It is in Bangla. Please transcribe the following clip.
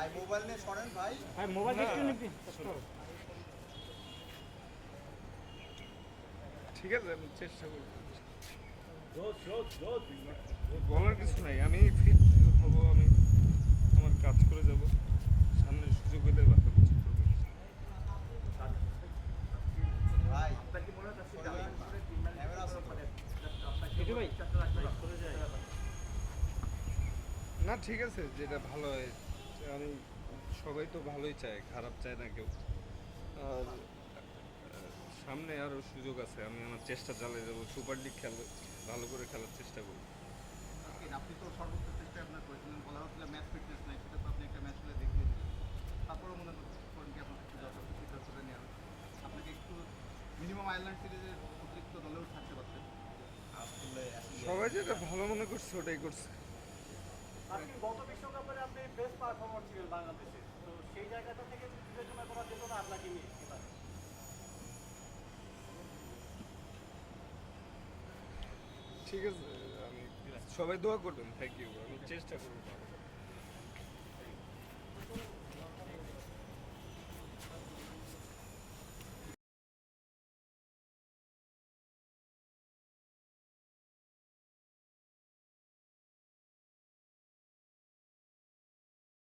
ভাই মোবাইল নিয়ে সরেন ভাই। ভাই মোবাইল একটু নিবি। ঠিক আছে আমি চেষ্টা করব। বলার কিছু নাই, আমি ফিট হব, আমি আমার কাজ করে যাব, সামনে সুযোগ হলে ভালো কিছু করবো। ভাই একটু ভাই না ঠিক আছে, যেটা ভালো হয়। আমি সবাই তো ভালোই চায়, খারাপ চায় না কেউ। আর সামনে আরও সুযোগ আছে, আমি আমার চেষ্টা চালিয়ে যাবো, সুপার লিগ ভালো করে খেলার চেষ্টা করব। আপনি তো সর্বোচ্চ চেষ্টা আপনার করেছিলেন, বলা হচ্ছিল ম্যাচ ফিটনেস নাই, সেটা তো আপনি একটা ম্যাচ খেলে দেখিয়ে দিলেন। তারপরেও মনে করেন কি আপনার একটু যথার্থ সিদ্ধান্তটা নেওয়া হয়েছে? আপনাকে একটু মিনিমাম আয়ারল্যান্ড সিরিজের অতিরিক্ত দলেও থাকতে পারতেন। আসলে সবাই যেটা ভালো মনে করছে ওটাই করছে। আপনি গত বিশ্বকাপে আপনি বেস্ট পারফরমার ছিলেন বাংলাদেশে, তো সেই জায়গাটা থেকে বিবেচনা করা যেত না আপনাকে নিয়ে এবার? ঠিক আছে, আমি সবাই দোয়া করবেন। থ্যাংক ইউ, আমি চেষ্টা করবো।